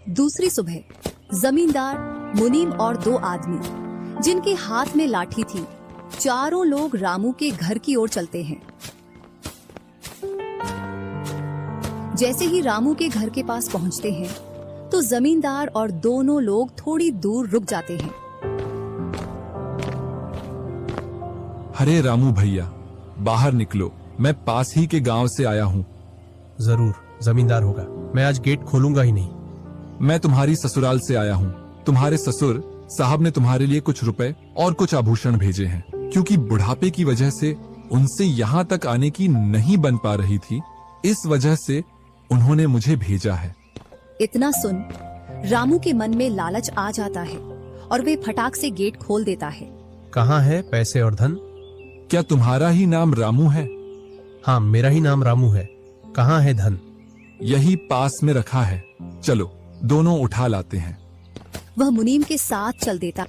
दूसरी सुबह जमींदार, मुनीम और दो आदमी जिनके हाथ में लाठी थी, चारों लोग रामू के घर की ओर चलते हैं। जैसे ही रामू के घर के पास पहुंचते हैं तो जमींदार और दोनों लोग थोड़ी दूर रुक जाते हैं। अरे रामू भैया, बाहर निकलो, मैं पास ही के गांव से आया हूँ। जरूर जमींदार होगा, मैं आज गेट खोलूंगा ही नहीं। मैं तुम्हारी ससुराल से आया हूँ। तुम्हारे ससुर साहब ने तुम्हारे लिए कुछ रुपए और कुछ आभूषण भेजे हैं, क्योंकि बुढ़ापे की वजह से उनसे यहाँ तक आने की नहीं बन पा रही थी, इस वजह से उन्होंने मुझे भेजा है। इतना सुन रामू के मन में लालच आ जाता है और वे फटाक से गेट खोल देता है। कहाँ है पैसे और धन? क्या तुम्हारा ही नाम रामू है? हाँ, मेरा ही नाम रामू है। कहाँ है धन? यही पास में रखा है, चलो दोनों उठा लाते हैं। वह मुनीम के साथ चल देता।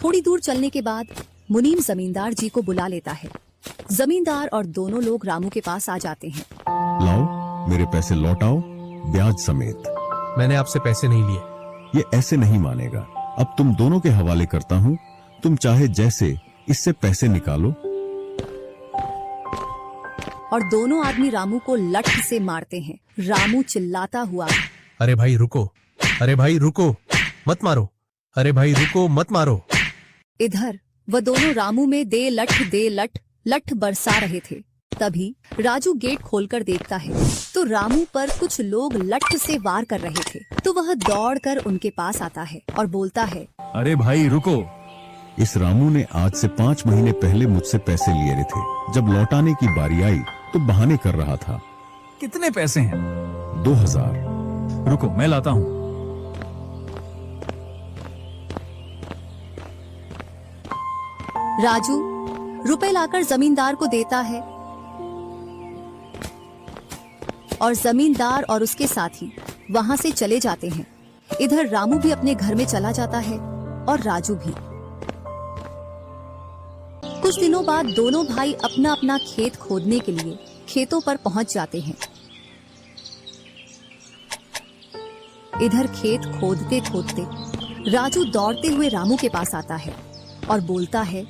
थोड़ी दूर चलने के बाद मुनीम जमींदार जी को बुला लेता है। जमींदार और दोनों लोग रामू के पास आ जाते हैं। लाओ, मेरे पैसे लौटाओ, ब्याज समेत। मैंने आपसे पैसे नहीं लिए। ये ऐसे नहीं मानेगा। अब तुम दोनों के हवाले करता हूँ, तुम चाहे जैसे इससे पैसे निकालो। और दोनों आदमी रामू को लठ से मारते हैं। रामू चिल्लाता हुआ, अरे भाई रुको, अरे भाई रुको, मत मारो, अरे भाई रुको, मत मारो। इधर वह दोनों रामू में दे लठ लठ बरसा रहे थे। तभी राजू गेट खोलकर देखता है तो रामू पर कुछ लोग लठ से वार कर रहे थे। तो वह दौड़कर उनके पास आता है और बोलता है, अरे भाई रुको। इस रामू ने आज से 5 महीने पहले मुझसे पैसे लिए थे। जब लौटाने की बारी आई तो बहाने कर रहा था। कितने पैसे हैं? 2000। रुको, मैं लाता हूँ। राजू रुपए लाकर जमींदार को देता है और जमींदार और उसके साथी वहां से चले जाते हैं। इधर रामू भी अपने घर में चला जाता है और राजू भी। कुछ दिनों बाद दोनों भाई अपना अपना खेत खोदने के लिए खेतों पर पहुंच जाते हैं। इधर खेत खोदते खोदते राजू दौड़ते हुए रामू के पास आता है और बोलता है,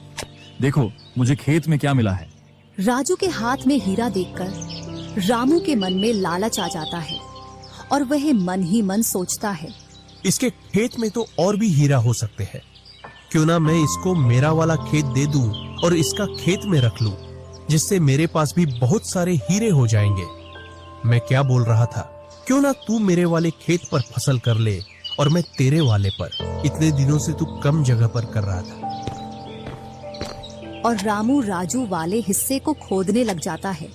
देखो मुझे खेत में क्या मिला है। राजू के हाथ में हीरा देखकर रामू के मन में लालच आ जाता है और वह मन ही मन सोचता है, इसके खेत में तो और भी हीरा हो सकते हैं। क्यों ना मैं इसको मेरा वाला खेत दे दूं और इसका खेत में रख लूं, जिससे मेरे पास भी बहुत सारे हीरे हो जाएंगे। मैं क्या बोल रहा था, क्यों ना तू मेरे वाले खेत पर फसल कर ले और मैं तेरे वाले पर। इतने दिनों से तू कम जगह पर कर रहा था। और रामू राजू वाले हिस्से को खोदने लग जाता है।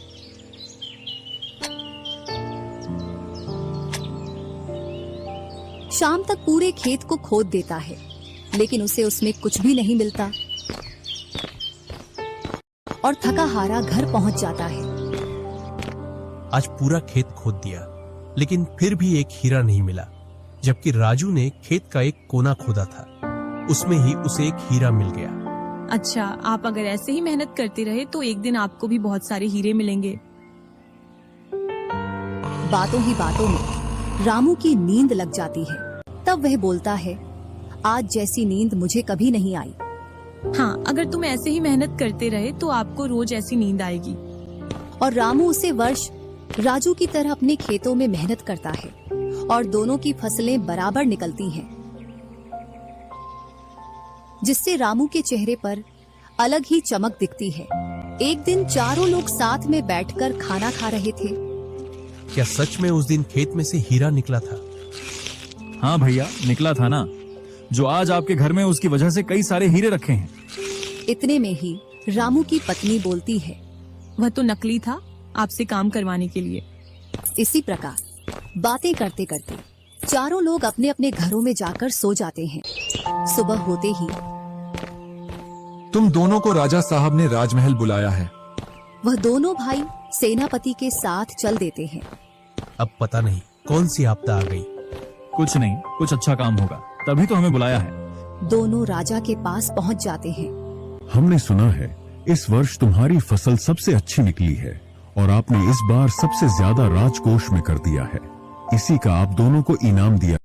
शाम तक पूरे खेत को खोद देता है, लेकिन उसे उसमें कुछ भी नहीं मिलता और थका हारा घर पहुंच जाता है। आज पूरा खेत खोद दिया, लेकिन फिर भी एक हीरा नहीं मिला। जबकि राजू ने खेत का एक कोना खोदा था, उसमें ही उसे एक हीरा मिल गया। अच्छा, आप अगर ऐसे ही मेहनत करते रहे तो एक दिन आपको भी बहुत सारे हीरे मिलेंगे। बातों ही बातों में रामू की नींद लग जाती है। तब वह बोलता है, आज जैसी नींद मुझे कभी नहीं आई। हाँ, अगर तुम ऐसे ही मेहनत करते रहे तो आपको रोज ऐसी नींद आएगी। और रामू उसे वर्ष राजू की तरह अपने खेतों में मेहनत करता है और दोनों की फसलें बराबर निकलती हैं, जिससे रामू के चेहरे पर अलग ही चमक दिखती है। एक दिन चारों लोग साथ में बैठकर खाना खा रहे थे। क्या सच में उस दिन खेत में से हीरा निकला था? हाँ भैया, निकला था ना। जो आज आपके घर में, उसकी वजह से कई सारे हीरे रखे हैं। इतने में ही रामू की पत्नी बोलती है, वह तो नकली था, आपसे काम करवाने के लिए। इसी प्रकार बातें करते करते चारों लोग अपने अपने घरों में जाकर सो जाते हैं। सुबह होते ही तुम दोनों को राजा साहब ने राजमहल बुलाया है। वह दोनों भाई सेनापति के साथ चल देते हैं। अब पता नहीं कौन सी आपदा आ गई। कुछ नहीं, कुछ अच्छा काम होगा, तभी तो हमें बुलाया है। दोनों राजा के पास पहुंच जाते हैं। हमने सुना है इस वर्ष तुम्हारी फसल सबसे अच्छी निकली है और आपने इस बार सबसे ज्यादा राजकोष में कर दिया है। इसी का आप दोनों को इनाम दिया